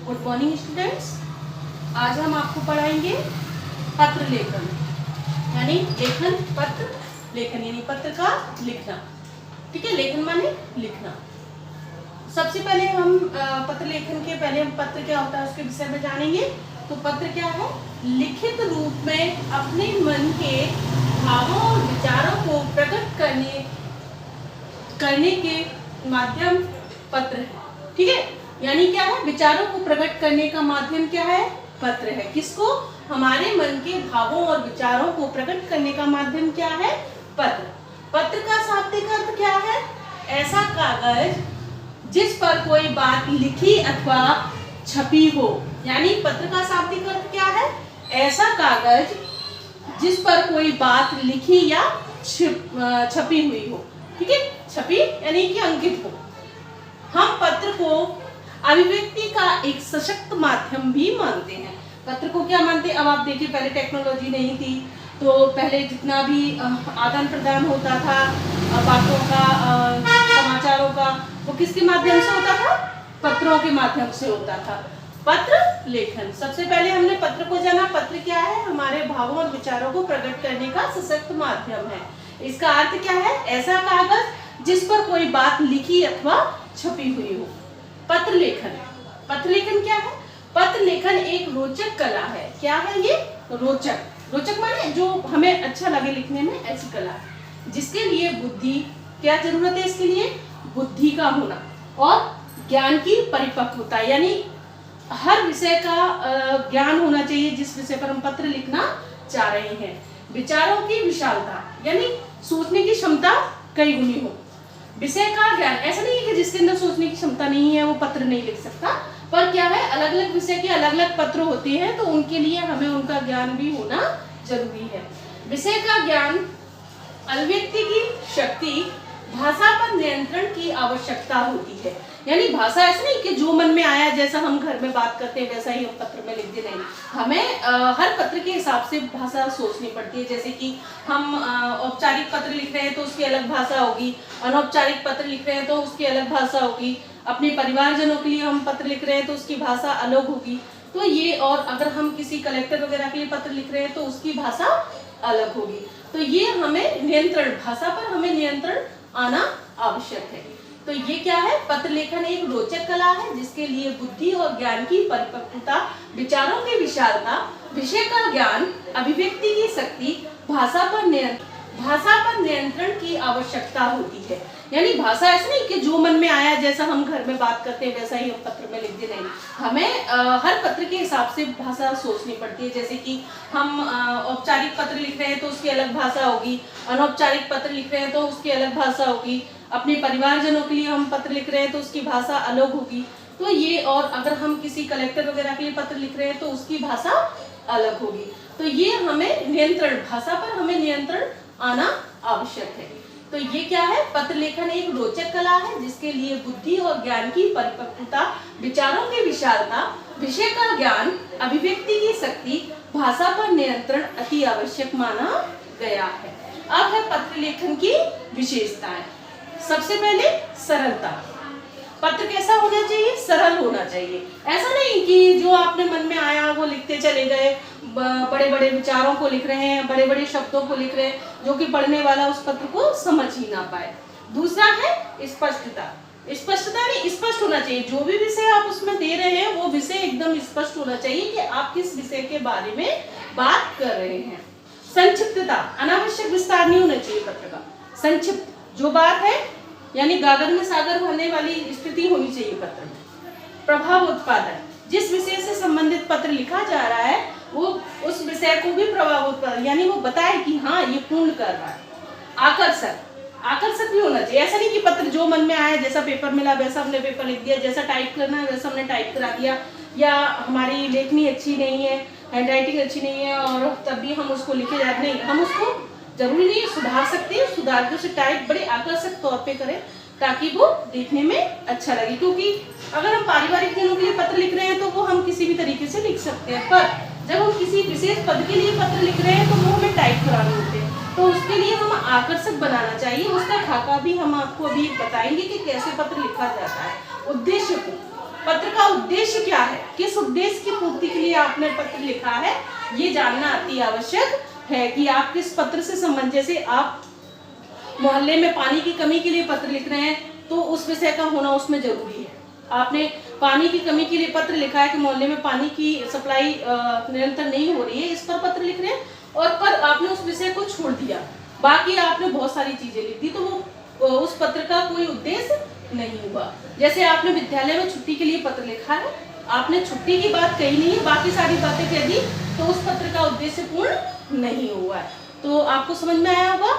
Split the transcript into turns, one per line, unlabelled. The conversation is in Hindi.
Good morning students. आज हम आपको पढ़ाएंगे पत्र लेखन, यानी लेखन, पत्र लेखन यानी पत्र का लिखना। ठीक है, लेखन माने लिखना। सबसे पहले हम पत्र लेखन के पहले हम पत्र क्या होता है उसके विषय में जानेंगे। तो पत्र क्या है? लिखित रूप में अपने मन के भावों और विचारों को प्रकट करने के माध्यम पत्र है। ठीक है, यानी क्या है? विचारों को प्रकट करने का माध्यम क्या है? पत्र है। किसको? हमारे मन के भावों और विचारों को प्रकट करने का माध्यम क्या है? पत्र। पत्र का शाब्दिक अर्थ क्या है? ऐसा कागज जिस पर कोई बात लिखी अथवा छपी हो। यानी पत्र का शाब्दिक अर्थ क्या है? ऐसा कागज जिस पर कोई बात लिखी या छपी हुई हो। ठीक है, छपी यानी कि अंकित हो। हम पत्र को अभिव्यक्ति का एक सशक्त माध्यम भी मानते हैं। पत्र को क्या मानते हैं? अब आप देखिए, पहले टेक्नोलॉजी नहीं थी, तो पहले जितना भी आदान प्रदान होता था बातों का, समाचारों का, वो किसके माध्यम से होता था? पत्रों के माध्यम से होता था। पत्र लेखन, सबसे पहले हमने पत्र को जाना। पत्र क्या है? हमारे भावों और विचारों को प्रकट करने का सशक्त माध्यम है। इसका अर्थ क्या है? ऐसा कागज जिस पर कोई बात लिखी अथवा छपी हुई हो। पत्र लेखन, पत्र लेखन क्या है? पत्र लेखन एक रोचक कला है। क्या है ये? रोचक। रोचक माने जो हमें अच्छा लगे लिखने में, ऐसी कला है जिसके लिए बुद्धि, क्या जरूरत है इसके लिए? बुद्धि का होना और ज्ञान की परिपक्वता, यानी हर विषय का ज्ञान होना चाहिए जिस विषय पर हम पत्र लिखना चाह रहे हैं। विचारों की विशालता, यानी सोचने की क्षमता कई गुनी हो। विषय का ज्ञान, ऐसा नहीं है कि जिसके अंदर सोचने की क्षमता नहीं है वो पत्र नहीं लिख सकता, पर क्या है, अलग अलग विषय के अलग अलग पत्र होते हैं, तो उनके लिए हमें उनका ज्ञान भी होना जरूरी है। विषय का ज्ञान, अभिव्यक्ति की शक्ति, भाषा पर नियंत्रण की आवश्यकता होती है। यानी भाषा ऐसा नहीं कि जो मन में आया, जैसा हम घर में बात करते हैं वैसा ही हम पत्र में लिख दे। नहीं, हमें हर पत्र के हिसाब से भाषा सोचनी पड़ती है। जैसे कि हम औपचारिक पत्र लिख रहे हैं तो उसकी अलग भाषा होगी, अनौपचारिक पत्र लिख रहे हैं तो उसकी अलग भाषा होगी, अपने परिवारजनों के लिए हम पत्र लिख रहे हैं तो उसकी भाषा अलग होगी। तो ये, और अगर हम किसी कलेक्टर वगैरह के लिए पत्र लिख रहे हैं तो उसकी भाषा अलग होगी। तो ये हमें नियंत्रण, भाषा पर हमें नियंत्रण आना आवश्यक है। तो ये क्या है? पत्र लेखन एक रोचक कला है जिसके लिए बुद्धि और ज्ञान की परिपक्वता, विचारों की विशालता, विषय का ज्ञान, अभिव्यक्ति की शक्ति, भाषा पर नियंत्रण की आवश्यकता होती है। यानी भाषा ऐसा नहीं कि जो मन में आया, जैसा हम घर में बात करते हैं वैसा ही हम पत्र में लिख दे। नहीं, हमें हर पत्र के हिसाब से भाषा सोचनी पड़ती है। जैसे कि हम औपचारिक पत्र लिख रहे हैं तो उसकी अलग भाषा होगी, अनौपचारिक पत्र लिख रहे हैं तो उसकी अलग भाषा होगी, अपने परिवारजनों के लिए हम पत्र लिख रहे हैं तो उसकी भाषा अलग होगी। तो ये, और अगर हम किसी कलेक्टर वगैरह के लिए पत्र लिख रहे हैं तो उसकी भाषा अलग होगी। तो ये हमें नियंत्रण, भाषा पर हमें नियंत्रण आना आवश्यक है। तो ये क्या है? पत्र लेखन एक रोचक कला है जिसके लिए बुद्धि और ज्ञान की परिपक्वता, विचारों की विशालता, विषय का ज्ञान, अभिव्यक्ति की शक्ति, भाषा पर नियंत्रण अति आवश्यक माना गया है। अब है पत्र लेखन की विशेषताएं। सबसे पहले सरलता। पत्र कैसा होना चाहिए? सरल होना चाहिए। ऐसा नहीं कि जो आपने मन में आया वो लिखते चले गए, बड़े बड़े विचारों को लिख रहे हैं, बड़े बड़े शब्दों को लिख रहे हैं, जो कि पढ़ने वाला उस पत्र को समझ ही ना पाए। दूसरा है स्पष्टता। स्पष्टता नहीं, स्पष्ट होना चाहिए। जो भी विषय आप उसमें दे रहे हैं वो विषय एकदम स्पष्ट होना चाहिए कि आप किस विषय के बारे में बात कर रहे हैं। संक्षिप्तता, अनावश्यक विस्तार नहीं होना चाहिए पत्र का। संक्षिप्त, जो बात है यानी गागर में सागर भरने वाली स्थिति होनी चाहिए पत्र में। प्रभाव उत्पादन, जिस विषय से संबंधित पत्र लिखा जा रहा है वो उस विषय को भी प्रभाव उत्पादन, यानी वो बताए कि हाँ ये पूर्ण कर रहा है। आकर्षक, आकर्षक भी होना चाहिए। ऐसा नहीं कि पत्र जो मन में आया, जैसा पेपर मिला वैसा हमने पेपर लिख दिया, जैसा टाइप करना है वैसा हमने टाइप करा दिया, या हमारी लेखनी अच्छी नहीं है, हैंडराइटिंग अच्छी नहीं है और तब भी हम उसको लिखे जाते। नहीं, हम उसको जरूरी नहीं सुधार सकते हैं, सुधार के उसे टाइप बड़े आकर्षक तौर पे करें ताकि वो देखने में अच्छा लगे। क्योंकि अगर हम पारिवारिक जनों के लिए पत्र लिख रहे हैं तो वो हम किसी भी तरीके से लिख सकते हैं, पर जब हम किसी विशेष पद के लिए पत्र लिख रहे हैं तो वो हमें टाइप कराने होते हैं। तो उसके लिए हम आकर्षक बनाना चाहिए। उसका खाका भी हम आपको अभी बताएंगे कि कैसे पत्र लिखा जाता है। उद्देश्य को, पत्र का उद्देश्य क्या है, किस उद्देश्य की पूर्ति के लिए आपने पत्र लिखा है, ये जानना अति आवश्यक है कि आप किस पत्र से संबंध, जैसे आप मोहल्ले में पानी की कमी के लिए पत्र लिख रहे हैं तो उस विषय का होना उसमें जरूरी है। आपने पानी की कमी के लिए पत्र लिखा है कि मोहल्ले में पानी की सप्लाई निरंतर नहीं हो रही है, इस पर पत्र लिख रहे हैं, और पर आपने उस विषय को छोड़ दिया, बाकी आपने बहुत सारी चीजें लिख दी, तो वो उस पत्र का कोई उद्देश्य नहीं हुआ। जैसे आपने विद्यालय में छुट्टी के लिए पत्र लिखा है, आपने छुट्टी की बात कही नहीं है, बाकी सारी बातें कह दी, तो उस पत्र का उद्देश्य पूर्ण नहीं हुआ है। तो आपको समझ में आया होगा।